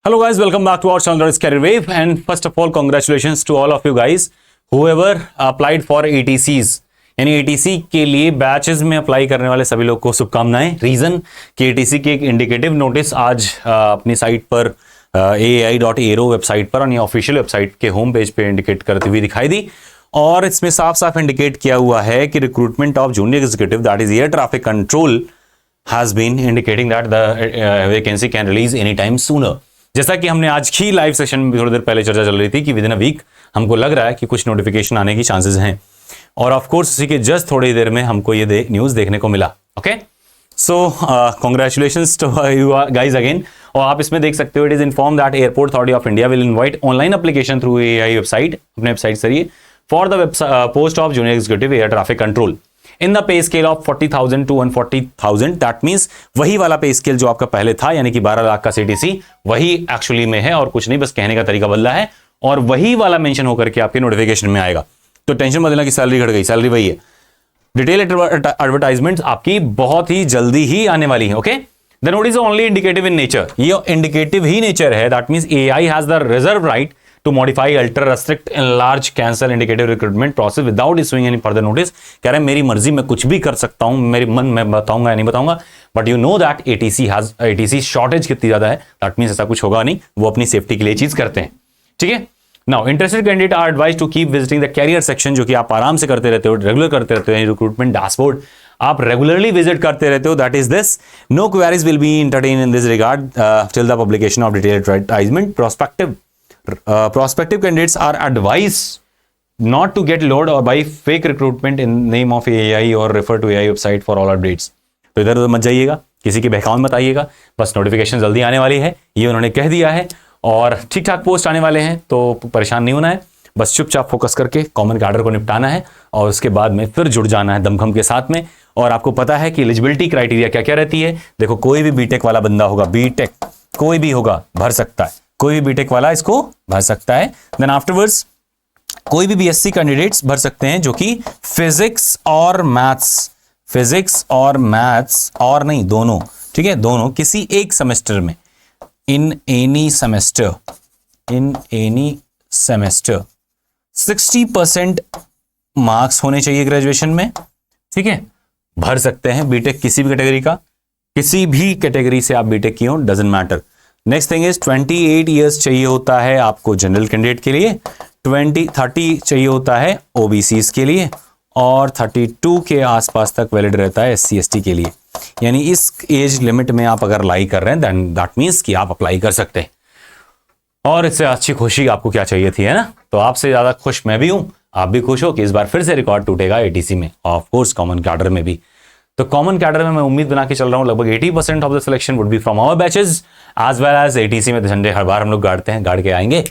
Hello guys, welcome back to our channel that is Career Wave, and first of all congratulations to all of you guys whoever applied for ATCs। यानी ATC के लिए batches में apply करने वाले सभी लोग को शुभकामनाएं। रीजन कि ATC की एक इंडिकेटिव नोटिस आज अपनी साइट पर AAI.aero वेबसाइट पर और ऑफिशियल वेबसाइट के होम पेज पे इंडिकेट करती हुई दिखाई दी, और इसमें साफ साफ इंडिकेट किया हुआ है कि recruitment of junior executive that is air traffic control has been indicating that the vacancy can release any time sooner. जैसा कि हमने आज की लाइव सेशन में थोड़ी देर पहले चर्चा चल रही थी कि विद इन अ वीक हमको लग रहा है कि कुछ नोटिफिकेशन आने की चांसेस हैं, और ऑफ कोर्स उसी के जस्ट थोड़ी देर में हमको ये न्यूज़ देखने को मिला। Okay, so congratulations to you guys again. और आप इसमें देख सकते हो, it is inform that Airport Authority of India will invite online application through AI website, अपने वेबसाइट से जरिए for the post of junior executive air traffic control in the pay scale of 40,000 to 140,000। That means वही वाला पे scale जो आपका पहले था, यानी कि 12 लाख का CTC वही एक्चुअली में है, और कुछ नहीं, बस कहने का तरीका बदला है और वही वाला मेंशन होकर के आपके नोटिफिकेशन में आएगा। तो टेंशन मत लेना कि सैलरी घट गई, सैलरी वही है। डिटेल एडवर्टाइजमेंट आपकी बहुत ही जल्दी ही आने वाली है। Okay, the notice is only indicative in nature, ये इंडिकेटिव ही नेचर है। That means AI has the reserve right to modify, alter, restrict, enlarge, cancel indicative recruitment process without issuing any further notice। कह रहे हैं मेरी मर्जी मैं कुछ भी कर सकता हूं, मेरी मन मैं बताऊंगा या नहीं बताऊंगा, but you know that ATC shortage कितनी ज्यादा है। दैट मीन्स ऐसा कुछ होगा नहीं, वो अपनी सेफ्टी के लिए चीज करते हैं। ठीक है, now interested candidate are advise to keep visiting the career section, जो कि आप आराम से करते रहते हो, रेगुलर करते रहते हो। रिक्रूटमेंट डैशबोर्ड आप रेगुलरली विजिट करते रहते हो। That is this, no queries will be entertain in this regard till the publication of detail advertisement. Prospective candidates are advised not to get lured or by fake recruitment in name of AI or refer to AI website for all updates। तो इधर उधर मत जाइएगा, किसी के बहकावे मत आइएगा, बस नोटिफिकेशन जल्दी आने वाली है, ये उन्होंने कह दिया है, और ठीक ठाक पोस्ट आने वाले हैं, तो परेशान नहीं होना है। बस चुपचाप फोकस करके कॉमन कैडर को निपटाना है, और उसके बाद में फिर जुड़ जाना है दमखम के साथ में। और आपको पता है कि एलिजिबिलिटी क्राइटेरिया क्या क्या रहती है। देखो, कोई भी बीटेक वाला बंदा होगा, बीटेक कोई भी होगा भर सकता है, कोई भी बीटेक वाला इसको भर सकता है। देन आफ्टरवर्ड्स कोई भी BSc कैंडिडेट्स भर सकते हैं जो कि फिजिक्स और मैथ्स और नहीं, दोनों, ठीक है, दोनों किसी एक सेमेस्टर में, इन एनी सेमेस्टर 60% मार्क्स होने चाहिए ग्रेजुएशन में। ठीक है, भर सकते हैं बीटेक किसी भी कैटेगरी का, किसी भी कैटेगरी से आप बीटेक की हो, doesn't matter. Next thing is 28 years चाहिए होता है आपको जनरल कैंडिडेट के लिए, 30 चाहिए होता है OBCs के लिए, और 32 के आसपास तक वैलिड रहता है SC ST के लिए। यानी इस एज लिमिट में आप अगर अप्लाई कर रहे हैं, देन दैट मीन्स कि आप अप्लाई कर सकते हैं। और इससे अच्छी खुशी आपको क्या चाहिए थी, है ना? तो आपसे ज्यादा खुश मैं भी हूं, आप भी खुश हो कि इस बार फिर से रिकॉर्ड टूटेगा ATC में, ऑफ कोर्स कॉमन कैडर में भी। तो कॉमन कैडर में मैं उम्मीद बना के चल रहा हूं लगभग 80% of the selection would be from our batches as well as ATC में। झंडे हर बार हम लोग गाड़ के आएंगे।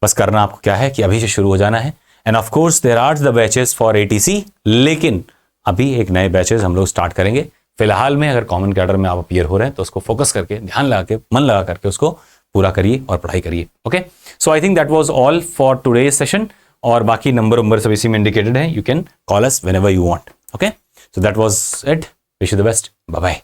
बस करना आपको क्या है कि अभी से शुरू हो जाना है। And of course there are the batches for ATC, लेकिन अभी एक नए बैचेस हम लोग स्टार्ट करेंगे। फिलहाल में अगर कॉमन कैडर में आप अपीयर हो रहे हैं तो उसको फोकस करके, ध्यान लगा के, मन लगा करके उसको पूरा करिए और पढ़ाई करिए। Okay, so I think that was all for today's session, और बाकी नंबर सब इसी में इंडिकेटेड है। You can call us whenever you want. Okay, so that was it. Wish you the best. Bye bye.